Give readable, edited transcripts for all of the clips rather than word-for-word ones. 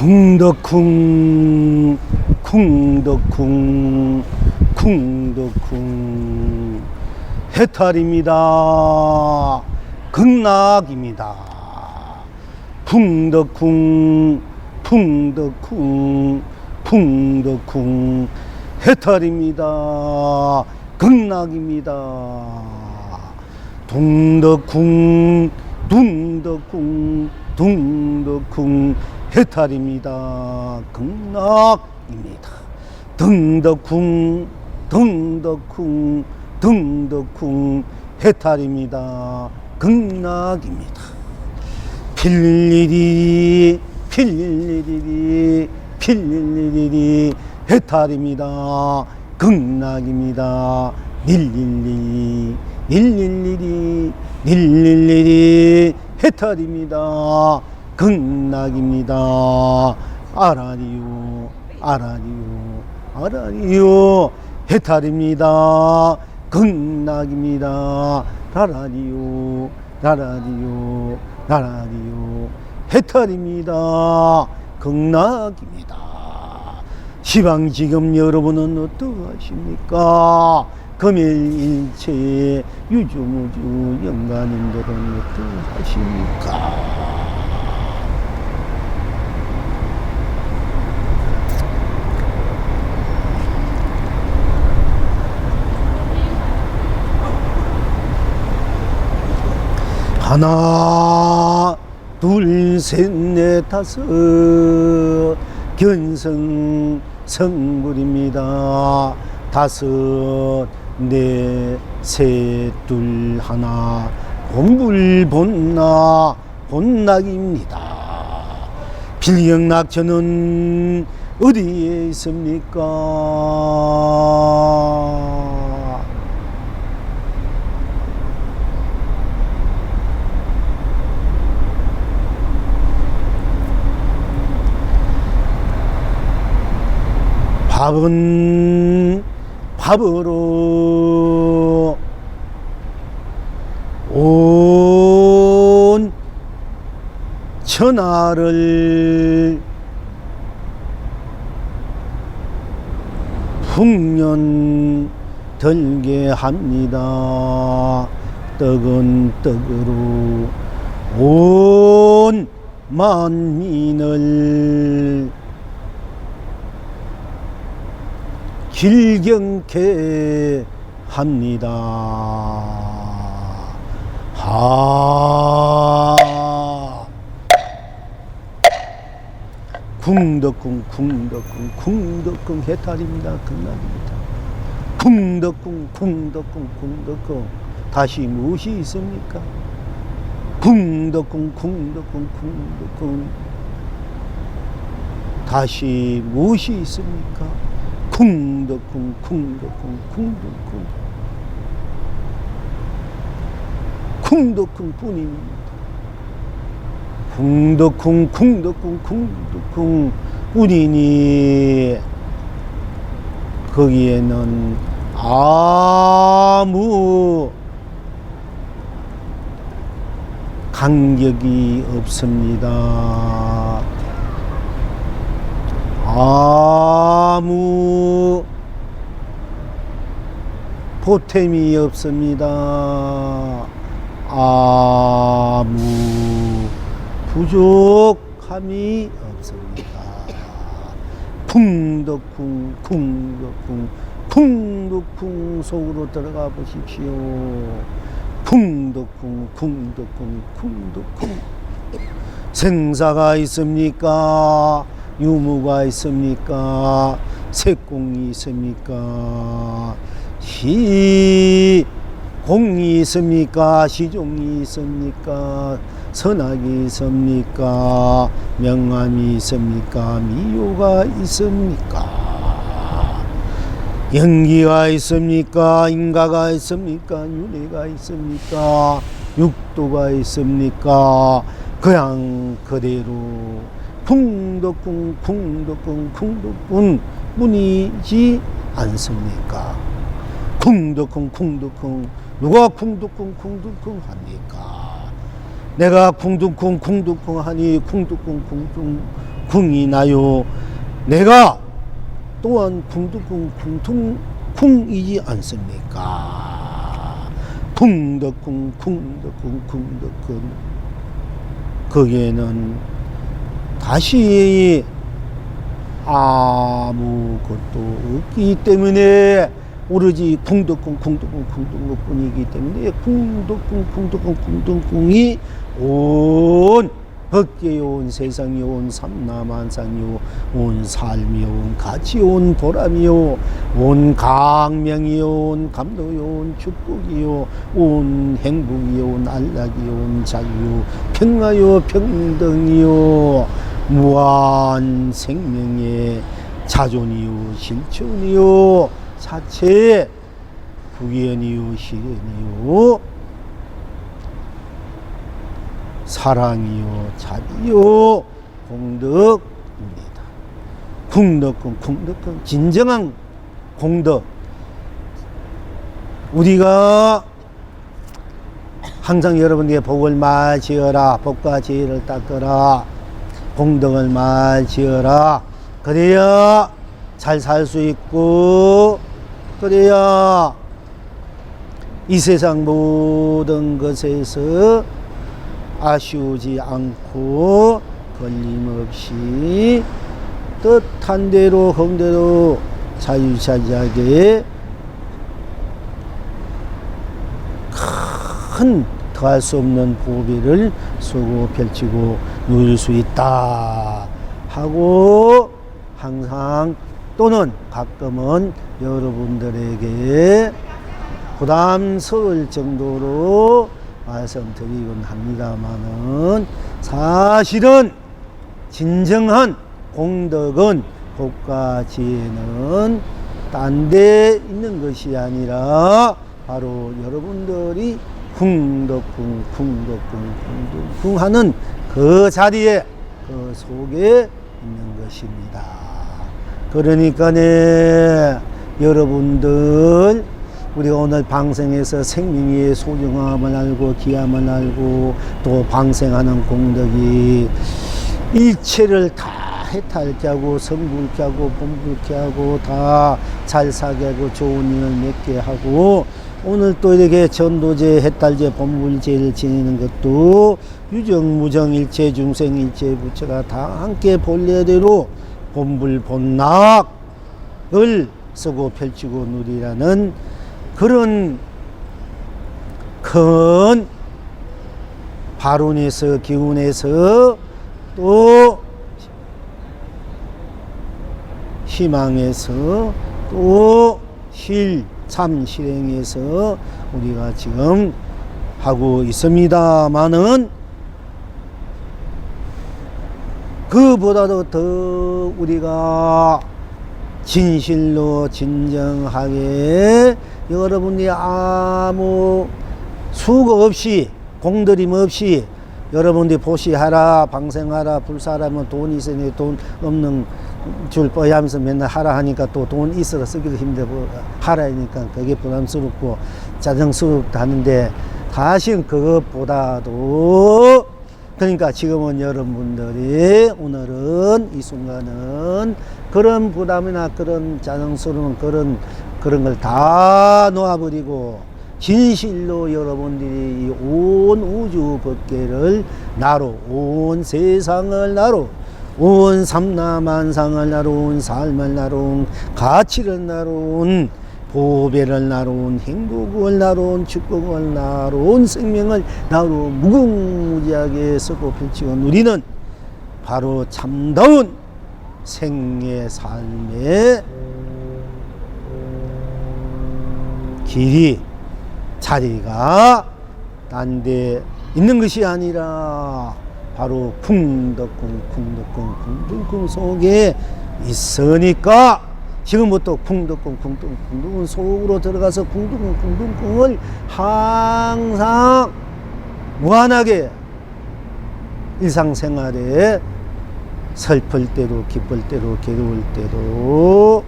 쿵덕쿵 쿵덕쿵 쿵덕쿵 해탈입니다. 극락입니다. 쿵덕쿵 쿵덕쿵 쿵덕쿵 해탈입니다. 극락입니다. 둥덕쿵 둥덕쿵 둥덕쿵 해탈입니다. 극락입니다. 둥덕쿵 둥덕쿵 둥덕쿵 해탈입니다. 극락입니다. 필리리 필리리 필리리 해탈입니다. 극락입니다. 닐릴리 닐릴리리 닐릴리리 해탈입니다. 극락입니다. 아라리요 아라리요 아라리요 해탈입니다. 극락입니다. 라라리요 라라리요 라라리요 해탈입니다. 극락입니다. 시방지금 여러분은 어떠하십니까? 금일일체 유주무주 영가님들은 어떠하십니까? 하나 둘 셋 넷 다섯 견성 성불입니다. 다섯 넷 셋 둘 하나 본불 본락 본락입니다. 필경락천은 어디에 있습니까? 밥은 밥으로 온 천하를 풍년 들게 합니다. 떡은 떡으로 온 만민을 길경케 합니다. 쿵덕쿵 쿵덕쿵 쿵덕쿵 해탈입니다. 극락입니다. 쿵덕쿵 쿵덕쿵 쿵덕쿵 다시 무엇이 있습니까? 쿵덕쿵 쿵덕쿵 쿵덕쿵 다시 무엇이 있습니까? 쿵덕쿵 쿵덕쿵 쿵덕쿵 쿵덕쿵 뿐입니다. 쿵덕쿵 쿵덕쿵 쿵덕쿵 뿐이니 거기에는 아무 간격이 없습니다. 아무 보탬이 없습니다. 아무 부족함이 없습니다. 쿵덕쿵 쿵덕쿵 쿵덕쿵 속으로 들어가 보십시오. 쿵덕쿵 쿵덕쿵 쿵덕쿵 생사가 있습니까? 유무가 있습니까? 색공이 있습니까? 시공이 있습니까? 시종이 있습니까? 선악이 있습니까? 명암이 있습니까? 미요가 있습니까? 연기가 있습니까? 인가가 있습니까? 윤회가 있습니까? 육도가 있습니까? 그냥 그대로 쿵덕쿵 쿵덕쿵 쿵덕쿵 뿐이지 않습니까? 쿵덕쿵 쿵덕쿵 누가 쿵덕쿵 쿵덕쿵 합니까? 내가 쿵덕쿵 쿵덕쿵 하니 쿵덕쿵 쿵덕쿵 궁이 나요. 내가 또한 궁덕궁 궁이지 않습니까? 궁덕궁 거기에는 다시 아무것도 없기 때문에 오로지 궁덕궁뿐이기 때문에 궁덕궁이 온 법계에 온 세상이 온 삼라만상이요 온 삶이요 온 가치요 온 보람이요 온 강명이요 온 감동이요 온 축복이요 온 행복이요 온 안락이요 온 자유요 평화요 평등이요 무한 생명의 자존이요 실천이요 자체 구현이요 실현이요 사랑이요 자비요 공덕입니다. 궁덕은 진정한 공덕. 우리가 항상 여러분에게 복을 많이 지어라, 복과 지혜를 닦아라, 공덕을 많이 지어라. 그래야 잘 살 수 있고, 그래야 이 세상 모든 것에서 아쉬우지 않고 걸림없이 뜻한 대로 흥대로 자유자재하게 큰 더할 수 없는 보배를 쏘고 펼치고 누릴 수 있다 하고 항상 또는 가끔은 여러분들에게 부담스러울 정도로 말씀드리곤 합니다만은 사실은 진정한 공덕은 복과 지혜는 딴 데 있는 것이 아니라 바로 여러분들이 궁덕궁 하는 그 자리에 그 속에 있는 것입니다. 그러니까네 여러분들 우리가 오늘 방생에서 생명의 소중함을 알고 귀함을 알고 또 방생하는 공덕이 일체를 다 해탈케 하고 성불케 하고 본불케 하고 다 잘 사게 하고 좋은 인을 맺게 하고 오늘 또 이렇게 전도제 해탈제 본불제를 지내는 것도 유정무정 일체 중생 일체 부처가 다 함께 본래대로 본불 본락을 쓰고 펼치고 누리라는 그런 큰 발운에서 기운에서 또 희망에서 또 참 실행에서 우리가 지금 하고 있습니다만은 그보다도 더 우리가 진실로 진정하게 여러분이 아무 수고 없이 공들임 없이 여러분들이 보시하라 방생하라 불사하면 돈이 있으니 돈 없는 줄 뻔하면서 맨날 하라 하니까 또 돈 있어서 쓰기도 힘들고 하라 하니까 그게 부담스럽고 짜증스럽다 하는데 사실 그것보다도 그러니까 지금은 여러분들이 오늘은 이 순간은 그런 부담이나 그런 짜증스러운 그런 걸 다 놓아버리고 진실로 여러분들이 온 우주 법계를 나로 온 세상을 나로 온 삼라만상을 나로운 삶을 나로운 가치를 나로운 보배를 나로운 행복을 나로운 축복을 나로운 생명을 나로 무궁무지하게 쓰고 펼치고 누리는 바로 참다운 생의 삶의 길이 자리가 딴 데 있는 것이 아니라 바로 궁덕궁 속에 있으니까 지금부터 궁덕궁 속으로 들어가서 궁덕궁을 항상 무한하게 일상생활에 슬플 때도 기쁠 때도 괴로울 때도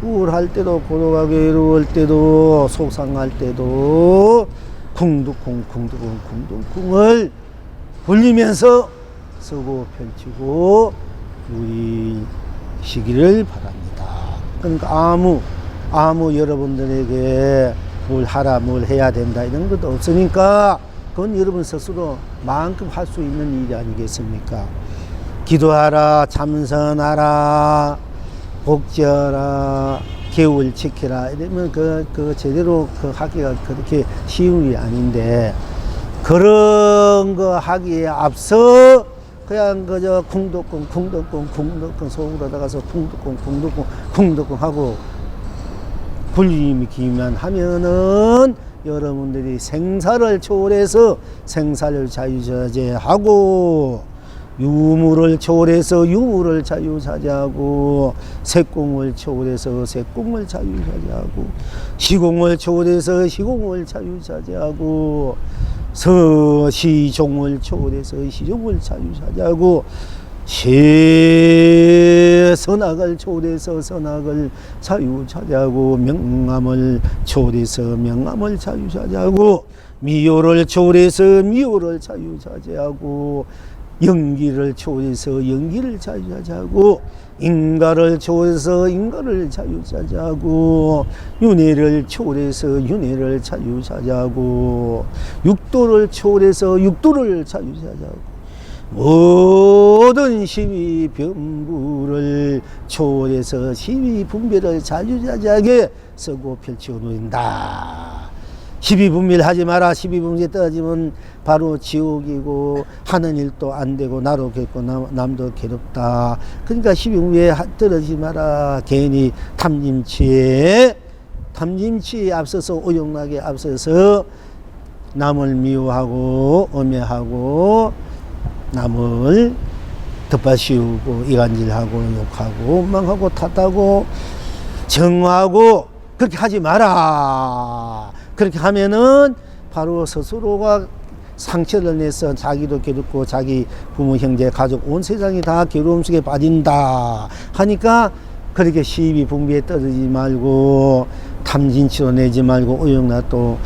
우울할 때도 고독하게 외로울 때도 속상할 때도 궁덕궁을 불리면서 쓰고 펼치고 누리시기를 바랍니다. 그러니까 아무 여러분들에게 뭘 하라, 뭘 해야 된다 이런 것도 없으니까 그건 여러분 스스로 마음껏 할 수 있는 일이 아니겠습니까? 기도하라, 참선하라, 복지하라, 계율 지키라 이러면 그 제대로 하기가 그렇게 쉬운 일이 아닌데, 그런 거 하기에 앞서 그냥 그저 궁덕궁 속으로 들어가서 궁덕궁 하고 굴림기만 하면은 여러분들이 생사를 초월해서 생사를 자유자재하고, 유무를 초월해서 유무를 자유자재하고, 색공을 초월해서 색공을 자유자재하고, 시공을 초월해서 시공을 자유자재하고, 시종을 초월해서 시종을 자유자재하고, 선악을 초월해서 선악을 자유자재하고, 명암을 초월해서 명암을 자유자재하고, 미효를 초월해서 미효를 자유자재하고, 연기를 초월해서 연기를 자유자재하고, 인가를 초월해서 인가를 자유자재하고, 윤회를 초월해서 윤회를 자유자재하고, 육도를 초월해서 육도를 자유자재하고, 모든 시비변부를 초월해서 시비분별을 자유자재하게 쓰고 펼치고 누린다. 시비분별 하지 마라. 시비분별에 떨어지면 바로 지옥이고 하는 일도 안 되고 나로 괴롭고 남도 괴롭다. 그러니까 시비분별에 떨어지지 마라. 괜히 탐진치에 앞서서 오용락에 앞서서 남을 미워하고 엄해하고 남을 덮어씌우고 이간질하고 욕하고 원망하고 탓하고 정하고 그렇게 하지 마라. 그렇게 하면은 바로 스스로가 상처를 내서 자기도 괴롭고 자기 부모 형제 가족 온 세상이 다 괴로움 속에 빠진다 하니까, 그렇게 시비 분비에 떨어지지 말고 탐진치로 내지 말고 오용락도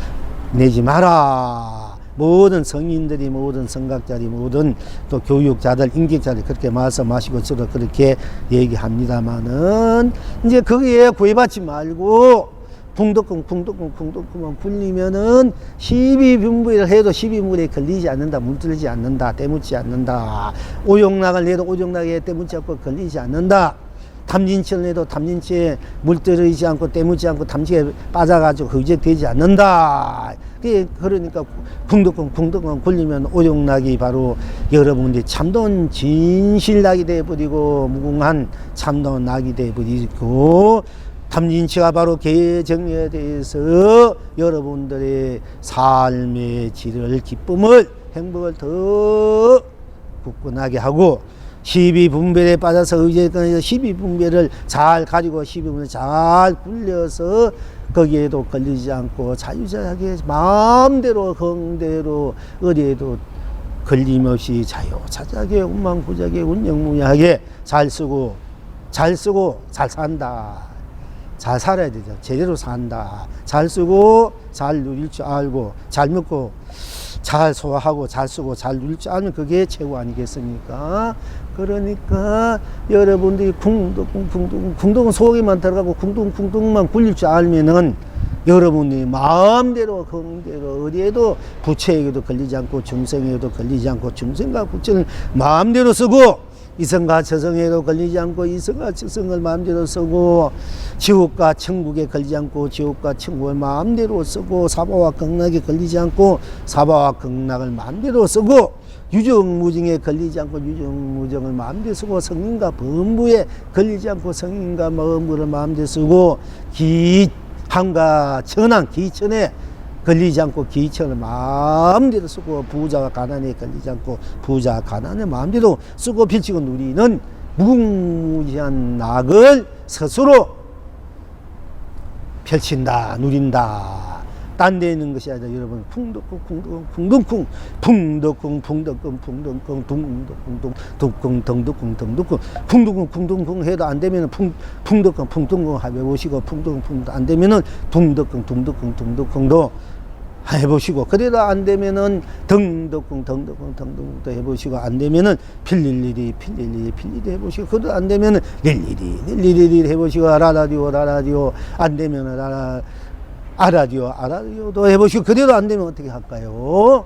내지 마라. 모든 성인들이, 모든 성각자들이, 모든 또 교육자들, 인격자들 그렇게 말씀하시고 저도 그렇게 얘기합니다마는, 이제 거기에 구애받지 말고 풍덕궁만 굴리면은 시비분부를 해도 시비물에 걸리지 않는다, 물들지 않는다, 때묻지 않는다. 오용락을 내도 오용락에 때묻지 않고 걸리지 않는다. 탐진치를 내도 탐진치에 물들이지 않고 때묻지 않고 탐진치에 빠져가지고 흡적되지 않는다. 그러니까 궁덕궁 굴리면 오용락이 바로 여러분들이 참돈 진실락이 되어버리고 무궁한 참돈 낙이 되어버리고, 탐진치가 바로 개정에 대해서 여러분들의 삶의 질을, 기쁨을, 행복을 더 굳건하게 하고, 시비분별에 빠져서 의제권에서 시비분별을 잘 가지고 시비분별을 잘 굴려서 거기에도 걸리지 않고 자유자재하게 마음대로 흥대로 어디에도 걸림없이 자유자재하게 운만구자하게 운영무야하게 잘 쓰고 잘 산다. 잘 살아야 되죠. 제대로 산다. 잘 쓰고 잘 누릴 줄 알고 잘 먹고 잘 소화하고 잘 쓰고 잘 누릴 줄 알면 그게 최고 아니겠습니까? 그러니까 여러분들이 궁덕은 속에만 들어가고 궁덕만 굴릴 줄 알면은 여러분이 마음대로 흥대로 어디에도 부처에게도 걸리지 않고 중생에게도 걸리지 않고 중생과 부처는 마음대로 쓰고, 이성과 저성에도 걸리지 않고 이성과 저성을 마음대로 쓰고, 지옥과 천국에 걸리지 않고 지옥과 천국을 마음대로 쓰고, 사바와 극락에 걸리지 않고 사바와 극락을 마음대로 쓰고, 유정무정에 걸리지 않고 유정무정을 마음대로 쓰고, 성인과 범부에 걸리지 않고 성인과 범부를 마음대로 쓰고, 기한과 천한 기천에 걸리지 않고 기천을 마음대로 쓰고, 부자와 가난에 걸리지 않고 부자와 가난을 마음대로 쓰고 펼치고 누리는 무궁무진한 낙을 스스로 펼친다, 누린다. 딴 데 있는 것이 아니라 여러분 풍덕궁 해도 안 되면은 풍덕궁 해보시고, 풍덕궁 안 되면은 둥덕궁도 해보시고, 그래도 안 되면은 덩덕궁 또 해보시고, 안 되면은 필일일이 해보시고, 그래도 안 되면은 릴리리 해보시고, 라라디오 안 되면은 아라디오도 해보시고, 그래도 안 되면 어떻게 할까요?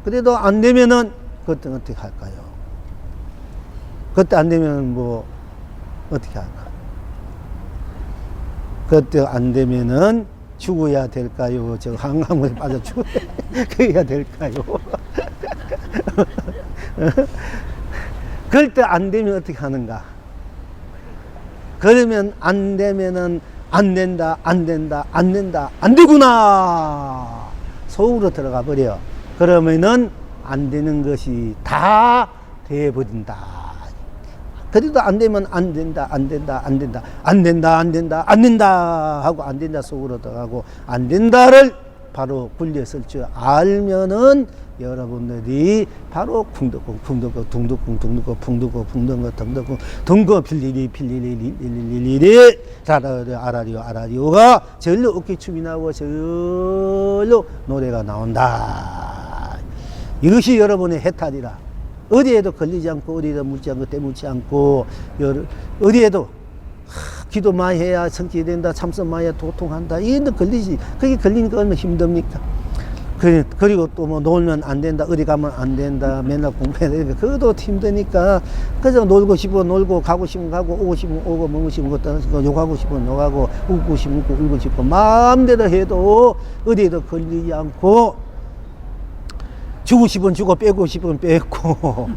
그래도 안 되면은 그때 어떻게 할까요? 그때 안 되면 뭐 어떻게 할까? 그때 안 되면은 죽어야 될까요? 저 한강물에 빠져 죽어야 될까요? 그럴 때 안 되면 어떻게 하는가? 그러면 안 되면은 안 된다, 안 되구나! 속으로 들어가 버려. 그러면은 안 되는 것이 다 돼버린다. 그래도 안 되면 안 된다 하고 안 된다 속으로 들어가고, 안 된다를 바로 굴렸을 줄 알면은 여러분들이 바로 쿵덕쿵 필리리 아라리오가 절로 어깨춤이 나오고 절로 노래가 나온다. 이것이 여러분의 해탈이라. 어디에도 걸리지 않고, 어디에도 묻지 않고, 때묻지 않고, 어디에도 기도 많이 해야 성취 된다, 참선 많이 해야 도통한다, 이게 걸리지. 그게 걸리니까 얼마나 힘듭니까? 그리고 또 뭐 놀면 안 된다, 어디 가면 안 된다, 맨날 공부해야 되니까, 그것도 힘드니까, 그저 놀고 싶어 놀고, 가고 싶으면 가고, 오고 싶으면 오고, 먹고 싶으면 먹고, 욕하고 싶으면 욕하고, 웃고 싶으면 웃고, 울고 싶고, 마음대로 해도 어디에도 걸리지 않고, 주고 싶으면 주고, 빼고 싶으면 빼고,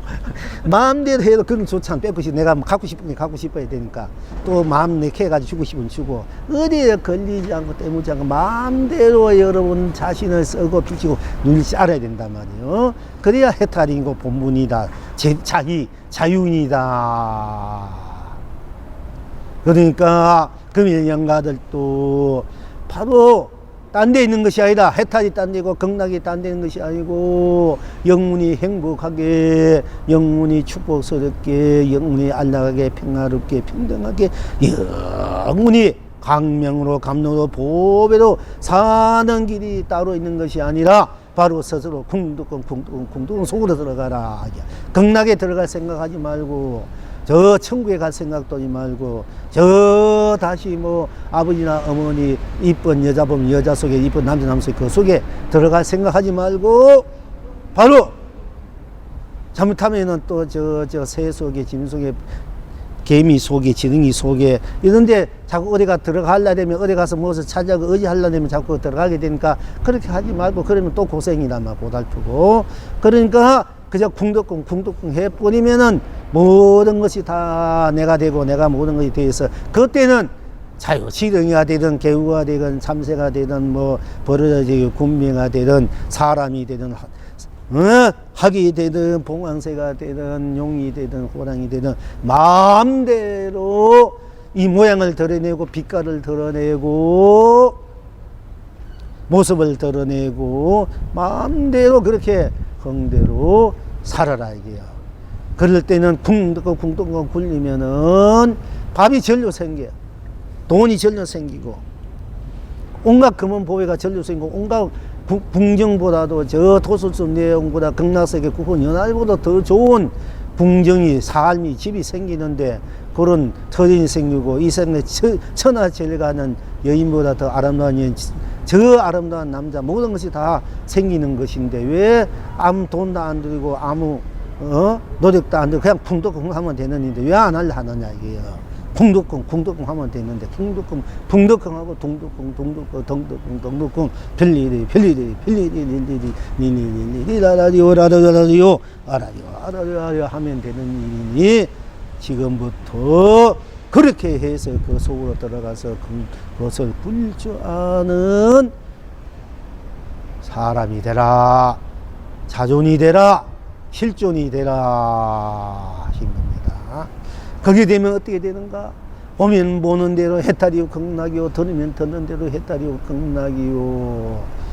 마음대로 해도 그건 좋잖아. 빼고 싶어. 내가 갖고 싶은 게 갖고 싶어야 되니까. 또 마음 내게 해가지고 주고 싶으면 주고. 어디에 걸리지 않고, 때묻지 않고, 마음대로 여러분 자신을 쓰고 비치고 누릴지 알아야 된단 말이에요. 그래야 해탈이고 본분이다. 자기 자윤이다. 그러니까 금일영가들도 바로 딴 데 있는 것이 아니라, 해탈이 딴 데고 극락이 딴 데 있는 것이 아니고, 영문이 행복하게, 영문이 축복스럽게, 영문이 안락하게, 평화롭게, 평등하게, 영문이 강명으로 감로로 보배로 사는 길이 따로 있는 것이 아니라, 바로 스스로 쿵두쿵 속으로 들어가라. 극락에 들어갈 생각하지 말고, 저 천국에 갈 생각도 하지 말고, 저 다시 뭐 아버지나 어머니 이쁜 여자 보면 여자 속에, 이쁜 남자 속에, 그 속에 들어갈 생각하지 말고, 바로 잘못하면은 또 저 새 속에, 짐 속에, 개미 속에, 지렁이 속에 이런데 자꾸 어디가 들어가려 되면, 어디 가서 무엇을 찾아고 의지하려 되면 자꾸 들어가게 되니까, 그렇게 하지 말고, 그러면 또 고생이란 말 고달프고. 그러니까 그저 쿵덕쿵 해버리면은 모든 것이 다 내가 되고, 내가 모든 것이 되어서, 그때는 자유, 지렁이가 되든, 개우가 되든, 참새가 되든, 뭐, 버릇이 되든, 군명가 되든, 사람이 되든, 학이 되든, 봉황새가 되든, 용이 되든, 호랑이 되든, 마음대로 이 모양을 드러내고, 빛깔을 드러내고, 모습을 드러내고, 마음대로 그렇게 흥대로 살아라, 이게요. 그럴 때는 쿵덕쿵 굴리면은 밥이 절로 생겨요. 돈이 절로 생기고, 온갖 금은 보배가 절로 생기고, 온갖 궁정보다도 저 도술수 내용보다 극락세계 국혼 연합보다 더 좋은 궁정이, 삶이, 집이 생기는데, 그런 터전이 생기고, 이 생에 천하제일 가는 여인보다 더 아름다운 여인, 저 아름다운 남자, 모든 것이 다 생기는 것인데, 왜 아무 돈도 안 들이고, 아무 노력도 안 들이고, 그냥 쿵덕쿵 하면 되는 일인데 왜 안 하려 하느냐, 이게요. 쿵덕쿵 하면 되는데, 쿵덕쿵하고 동덕쿵 별일이 라라디오 하면 되는 일이니, 지금부터 그렇게 해서 그 속으로 들어가서 그것을 굴릴 줄 아는 사람이 되라, 자존이 되라, 실존이 되라 하신 겁니다. 그게 되면 어떻게 되는가? 보면 보는 대로 해탈이요 극락이요, 들으면 듣는 대로 해탈이요 극락이요,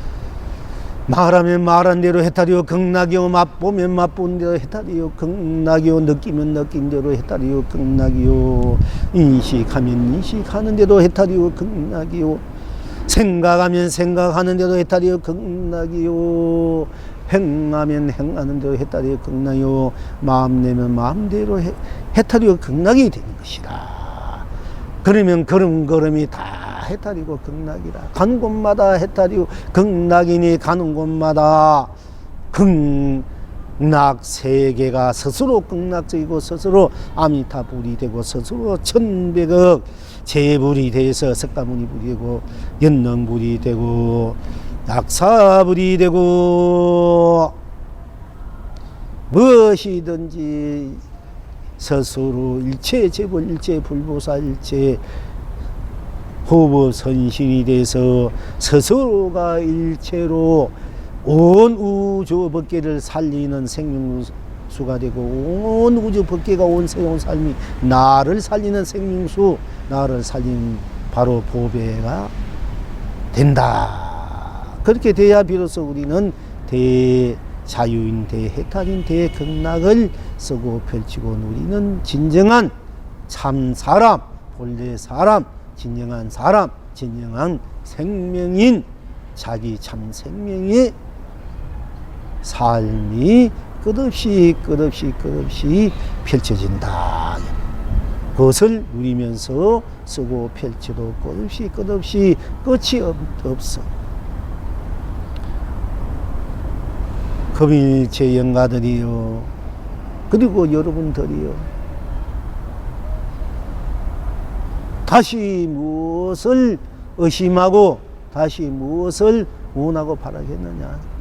말하면 말한 대로 해탈이요 극락이요, 맛보면 맛본 대로 해탈이요 극락이요, 느끼면 느낀 대로 해탈이요 극락이요, 인식하면 인식하는 대로 해탈이요 극락이요, 생각하면 생각하는 대로 해탈이여 극락이요. 행하면 행하는 대로 해탈이여 극락이요. 마음 내면 마음대로 해탈이여 극락이 되는 것이라. 그러면 걸음걸음이 다 해탈이고 극락이라. 가는 곳마다 해탈이고 극락이니 가는 곳마다 극락 세계가 스스로 극락적이고 스스로 아미타불이 되고 스스로 천백억 재불이 돼서 석가모니 불이 되고 연능불이 되고 약사불이 되고 무엇이든지 스스로 일체 재불 일체 불보살 일체 호보선신이 돼서 스스로가 일체로 온 우주 법계를 살리는 생명수가 되고 온 우주 법계가 온 새로운 삶이 나를 살리는 생명수, 나를 살리는 바로 보배가 된다. 그렇게 돼야 비로소 우리는 대자유인, 대해탈인, 대극락을 쓰고 펼치고 우리는 진정한 참 사람, 본래 사람, 진정한 사람, 진정한 생명인 자기 참 생명의 삶이 끝없이 펼쳐진다. 그것을 누리면서 쓰고 펼쳐도 끝없이 끝이 없어. 금일체 영가들이요, 그리고 여러분들이요, 다시 무엇을 의심하고 다시 무엇을 원하고 바라겠느냐.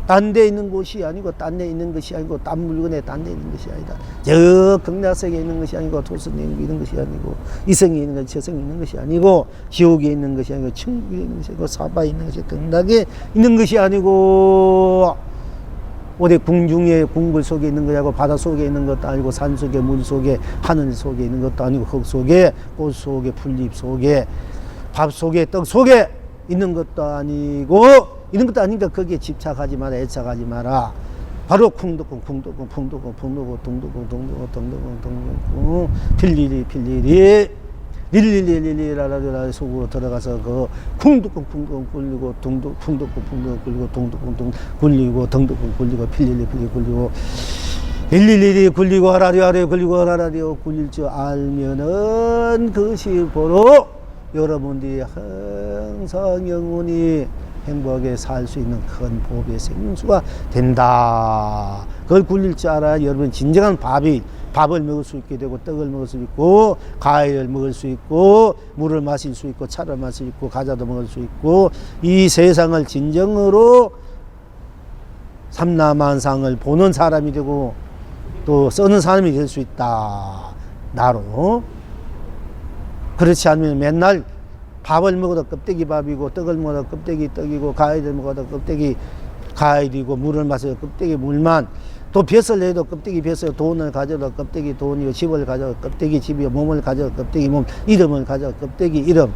딴 데 있는 곳이 아니고 딴 데 있는 것이 아니고 딴 물건에 딴 데 있는 것이 아니다. 저 극락세계에 있는 것이 아니고 도선에 있는 것이 아니고 이성에 있는 것이 저성에 있는 것이 아니고 지옥에 있는 것이 아니고 천국에 있는 것이 아니고 사바에 있는 것이 극락에 있는 것이 아니고 어디 궁중에 궁궐 속에 있는 것이고 바다 속에 있는 것도 아니고 산 속에 물 속에 하늘 속에 있는 것도 아니고 흙 속에 꽃 속에 풀잎 속에 밥 속에 떡 속에 있는 것도 아니고 이런 것도 아니니까 거기에 집착하지 마라, 애착하지 마라. 바로 풍덕궁 필리리 릴리리라라라 속으로 들어가서 그 풍덕궁 굴리고 풍덕궁 굴리고 동덕궁 굴리고 덩덕궁 굴리고 필리리 굴리고 릴리리 굴리고 하라리 굴리고 하라리 굴릴 줄 알면은 그것이 바로 여러분들이 항상 영원히 행복하게 살 수 있는 큰 보배 생명수가 된다. 그걸 굴릴 줄 알아야 여러분 진정한 밥을 먹을 수 있게 되고 떡을 먹을 수 있고 과일을 먹을 수 있고 물을 마실 수 있고 차를 마실 수 있고 과자도 먹을 수 있고 이 세상을 진정으로 삼라만상을 보는 사람이 되고 또 쓰는 사람이 될 수 있다. 나로. 그렇지 않으면 맨날 밥을 먹어도 껍데기 밥이고 떡을 먹어도 껍데기 떡이고 과일을 먹어도 껍데기 과일이고 물을 마셔도 껍데기 물만 또 벼슬 내도 껍데기 벼슬 돈을 가져도 껍데기 돈이고 집을 가져도 껍데기 집이고 몸을 가져도 껍데기 몸 이름을 가져도 kop데기 이름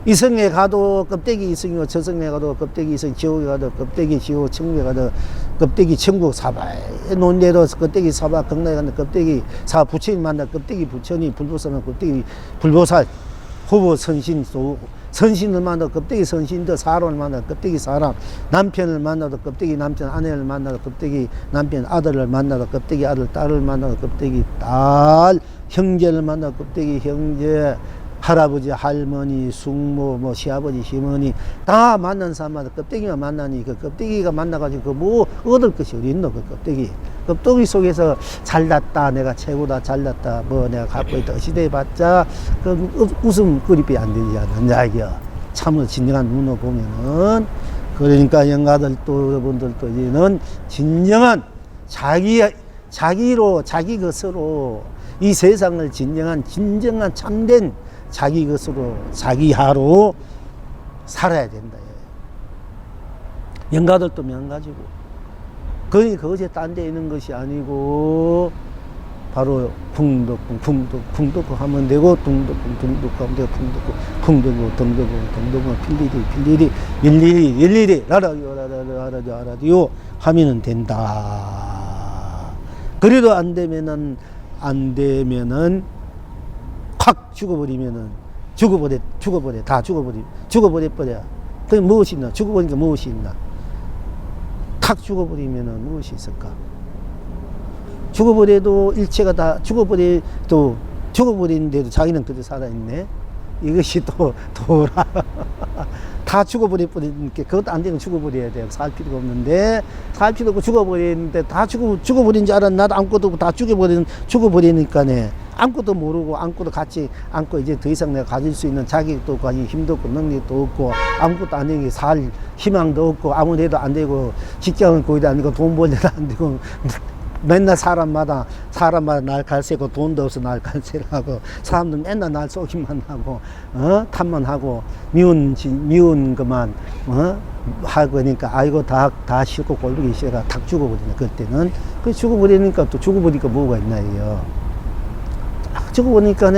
이성에 가도 껍데기 이성이고 저성에 가도 껍데기 이성 지옥에 가도 껍데기 지옥 천국에 가도 껍데기 천국 사바에 논대도 껍데기 사바 극락에 가도 껍데기 사 부처님 만나 껍데기 부처님 불보살은 껍데기 불보살 후보 선신 선신을 만나도 껍데기 선신도 사람을 만나도 껍데기 사람 남편을 만나도 껍데기 남편 아내를 만나도 껍데기 남편 아들을 만나도 kop데기 아들 딸을 만나도 kop데기 딸 형제를 만나도 kop데기 형제 할아버지 할머니 숙모 뭐 시아버지 시어머니 다 만난 사람마다 껍데기만 만나니 그 껍데기가 만나가지고 그 뭐 얻을 것이 어디 있노 그 껍데기 속에서 잘났다 내가 최고다 잘났다 뭐 내가 갖고 있다 시대에 봤자 그 웃음거리밖에 안 되지 않느냐 이게야 참으로 진정한 눈으로 보면은 그러니까 영가들도 여러분들도 이제는 진정한 자기로 자기 것으로 이 세상을 진정한 참된 자기 것으로 자기하로 살아야 된다. 영가들도 명가지고 그것이 딴 데 있는 것이 아니고 바로 풍덕궁 하면 되고 둥덕궁 하면 되고 풍덕궁 필리리 일리리 라라디오 하면은 된다. 그래도 안 되면은 콱 죽어버리면은 다 죽어버리 죽어버려. 그게 무엇이 있나? 죽어버리니까 무엇이 있나? 탁 죽어버리면은 무엇이 있을까? 죽어버려도 일체가 다 죽어버려도 죽어버리는데도 자기는 그대로 살아있네. 이것이 또 도라. 다 죽어버리니까 그것도 안 되면 죽어버려야 돼요. 살 필요가 없는데 살 필요 없고 죽어버리는데 다 죽어버린 줄 알았나? 나도 아무것도 없고 다 죽어버리니까네. 아무것도 모르고 아무것도 같이 않고 이제 더 이상 내가 가질 수 있는 자격도 없고 힘도 없고 능력도 없고 아무것도 안 되게 살 희망도 없고 아무리 해도 안 되고 직장은 거기도 안 되고 돈 벌려도 안 되고 맨날 사람마다 날 갈세고 돈도 없어 날 갈세를 하고 사람들 맨날 날 쏘기만 하고 탓만 하고 미운 것만 하고 그러니까 아이고 다 싫고 꼴보기 싫어가 탁 죽어버리네. 그때는 그 죽어버리니까 또 죽어버리니까 뭐가 있나 해요. 죽어보니까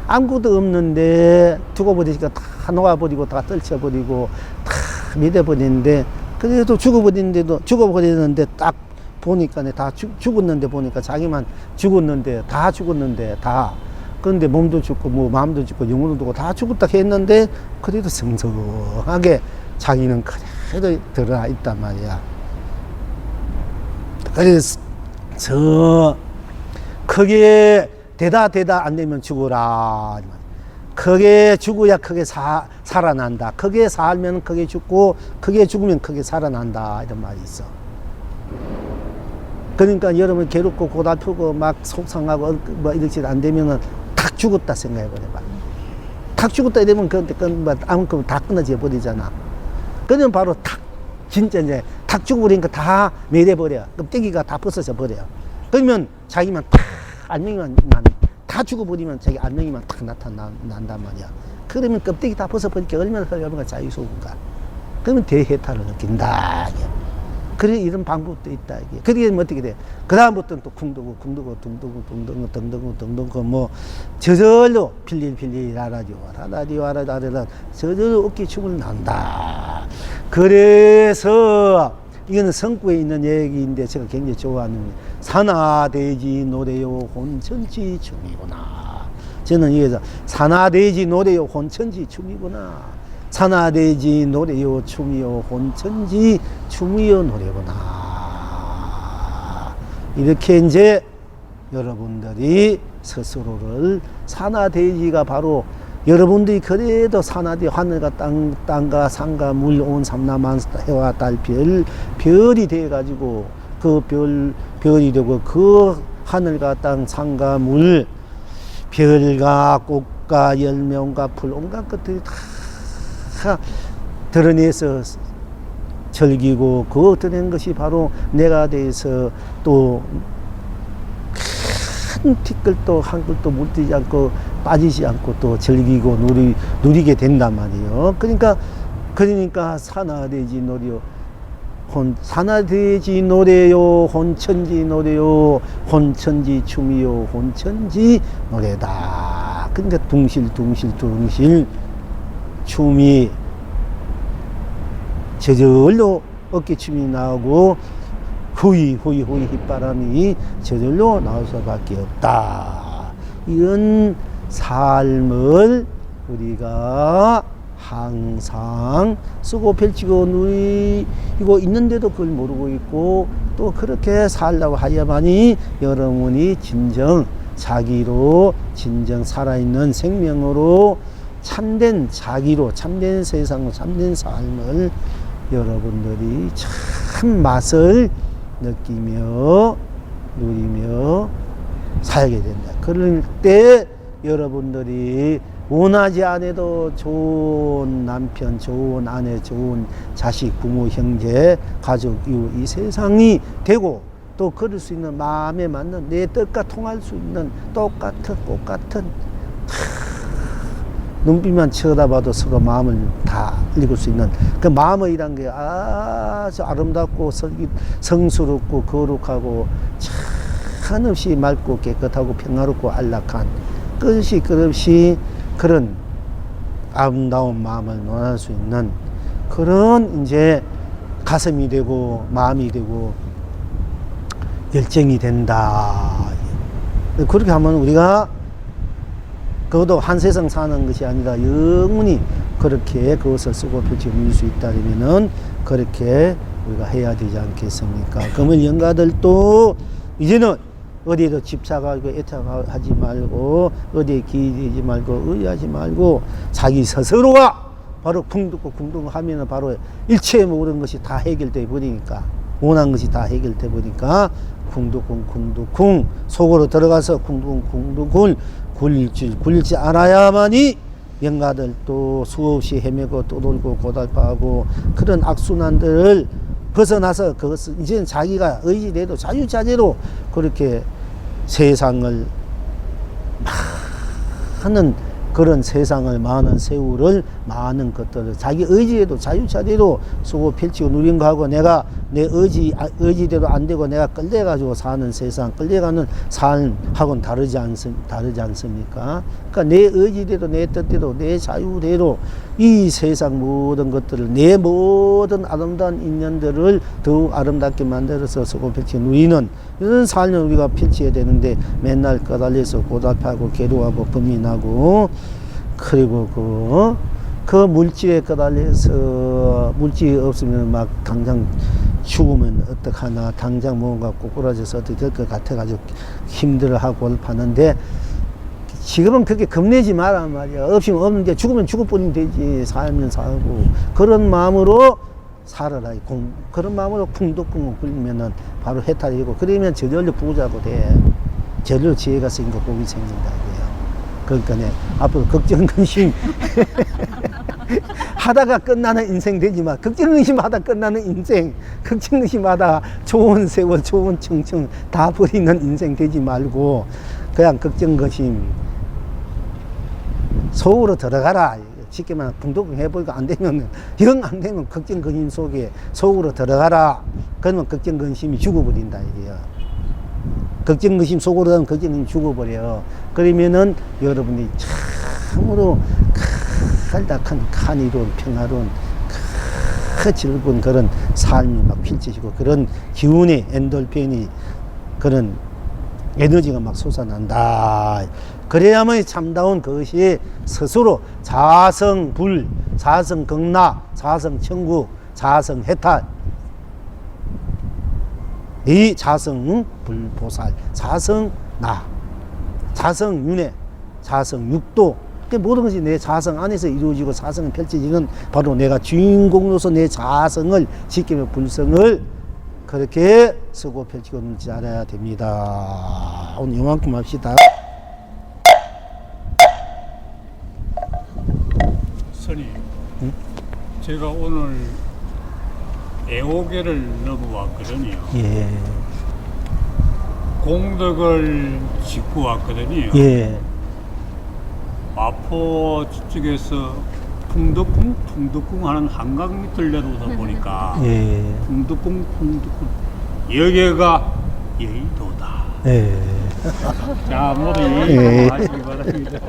아무것도 없는데 죽어버리니까 다 놓아버리고 다 떨쳐버리고 다 믿어버리는데 그래도 죽어버리는데 딱 보니까 다 죽었는데 보니까 자기만 죽었는데 다 죽었는데 다 그런데 몸도 죽고 뭐 마음도 죽고 영혼도 죽고 다 죽었다 했는데 그래도 성성하게 자기는 그래도 들어가 있단 말이야. 그래서 크게 되다 안 되면 죽어라. 크게 죽어야 크게 살아난다. 크게 살면 크게 죽고 크게 죽으면 크게 살아난다. 이런 말이 있어. 그러니까 여러분 괴롭고 고달프고 막 속상하고 뭐 이렇게 안 되면은 탁 죽었다 생각해버려봐. 탁 죽었다 이러면 아무것도 다 끊어져 버리잖아. 그러면 바로 탁 진짜 이제 탁 죽어버리니까 다 매려버려. 껍데기가 다 벗어져 버려. 그러면 자기만 탁 안녕이만 다 죽어버리면 자기 안녕이만 탁 나타난단 말이야. 그러면 껍데기 다 벗어버리니까 얼마나 자유스러운가. 그러면 대해탈을 느낀다. 그래 이런 방법도 있다. 이게. 그게 어떻게 돼? 그 다음부터는 또 쿵두고 뭐 저절로 필릴 라라디오 저절로 어깨춤을 난다. 그래서 이거는 성구에 있는 얘기인데 제가 굉장히 좋아하는 산하대지 노래요 혼천지 춤이구나. 저는 이게서 산하대지 노래요 혼천지 춤이구나. 산하대지 노래요 춤이요 혼천지 춤이요 노래구나. 이렇게 이제 여러분들이 스스로를 산하대지가 바로 여러분들이 그래도 산하대 하늘과 땅과 산과 물 온 삼라만 해와 달 별이 돼 가지고 그 별이 되고 그 하늘과 땅 산과 물 별과 꽃과 열매과 풀 온갖 것들이 다 드러내서 즐기고 그 드러낸 것이 바로 내가 돼서 또 한 티끌도 한 꿀도 물들지 않고 빠지지 않고 또 즐기고 누리게 된단 말이에요. 그러니까 산하대지 노래요 산하대지 노래요 혼천지 노래요 혼천지 춤이요 혼천지 노래다. 그러니까 둥실 춤이 저절로 어깨춤이 나오고 후이 휘바람이 저절로 나올 수밖에 없다. 이런 삶을 우리가 항상 쓰고 펼치고 누리고 있는데도 그걸 모르고 있고 또 그렇게 살라고 하야만이 여러분이 진정 자기로 진정 살아있는 생명으로 참된 자기로 참된 세상으로 참된 삶을 여러분들이 참 맛을 느끼며 누리며 살게 된다. 그럴 때 여러분들이 원하지 않아도 좋은 남편, 좋은 아내, 좋은 자식, 부모, 형제, 가족, 이웃 이 세상이 되고 또 그럴 수 있는 마음에 맞는 내 뜻과 통할 수 있는 똑같은 눈빛만 쳐다봐도 서로 마음을 다 읽을 수 있는 그 마음이란 게 아주 아름답고 성스럽고 거룩하고 한없이 맑고 깨끗하고 평화롭고 안락한 끝없이 그런 아름다운 마음을 논할 수 있는 그런 이제 가슴이 되고 마음이 되고 열정이 된다. 그렇게 하면 우리가 그것도 한 세상 사는 것이 아니라 영원히 그렇게 그것을 쓰고 펼치고 누릴 수 있다면은 그렇게 우리가 해야 되지 않겠습니까? 그러면 영가들도 이제는 어디에도 집착하고 애착하지 말고 어디에 기대지 말고 의지하지 말고 자기 스스로가 바로 궁둥궁둥 하면은 바로 일체의 모든 것이 다 해결돼 버리니까 원한 것이 다 해결돼 버리니까 궁둥궁 속으로 들어가서 궁둥궁 굴릴지 않아야만이 영가들도 수없이 헤매고 떠돌고 고달파하고 그런 악순환들을 벗어나서 그것을 이제는 자기가 의지대로 자유자재로 그렇게 세상을 많은 그런 세상을 많은 세월을 많은 것들을 자기 의지에도 자유자재로 쓰고 펼치고 누린 거하고 내가 내 의지대로 안 되고 내가 끌려가지고 사는 세상 끌려가는 삶하고는 다르지 않습니까? 그러니까 내 의지대로 내 뜻대로 내 자유대로 이 세상 모든 것들을 내 모든 아름다운 인연들을 더욱 아름답게 만들어서 쓰고 펼치고 누리는 이런 삶을 우리가 펼쳐야 되는데 맨날 꺼달려서 고달파하고 괴로워하고 범민하고 그리고 그 물질에 꺼달려서 물질이 없으면 막 당장 죽으면 어떡하나 당장 뭔가 꼬꾸라져서 어떻게 될 것 같아가지고 힘들어하고 고달파는데 지금은 그렇게 겁내지 마란 말이야. 없으면 없는데 죽으면 죽어버리면 되지. 살면 살고 그런 마음으로 살아라. 그런 마음으로 풍덕궁을 굴리면은 바로 해탈이고 그러면 저절로 부자고 돼. 저절로 지혜가 생기고 복이 생긴다 이거야. 그러니까 앞으로 걱정 근심 하다가 끝나는 인생 되지 마. 걱정 근심하다 끝나는 인생, 걱정 근심하다 좋은 세월, 좋은 청춘 다 버리는 인생 되지 말고 그냥 걱정 근심 속으로 들어가라. 쉽게 말하면 풍덕궁 해보니까 안 되면 영 안 되면 걱정 근심 속에 속으로 들어가라. 그러면 걱정 근심이 죽어버린다 이게요. 걱정 근심 속으로 가면 걱정 근심 죽어버려. 그러면은 여러분이 참으로 칸이로운 평화로운 즐거운 그런 삶이 막 펼쳐지고 그런 기운이 엔돌핀이 그런 에너지가 막 솟아난다. 그래야만 참다운 그것이 스스로 자성불, 자성극락, 자성천국, 자성해탈 이 자성불보살, 자성나, 자성윤회, 자성육도 모든 것이 내 자성 안에서 이루어지고 자성이 펼쳐지는 바로 내가 주인공으로서 내 자성을 지키며 불성을 그렇게 쓰고 펼치고 있는지 알아야 됩니다. 오늘 이만큼 합시다. 스님, 응? 제가 오늘 애호계를 넘어왔거든요. 예. 공덕을 짓고 왔거든요. 예. 마포 쪽에서 풍덕궁 하는 한강 밑을 내려오다 보니까 예. 풍덕궁 여기가 여의도다. 예. 자, 모두 예. 여의도 하시기 바랍니다.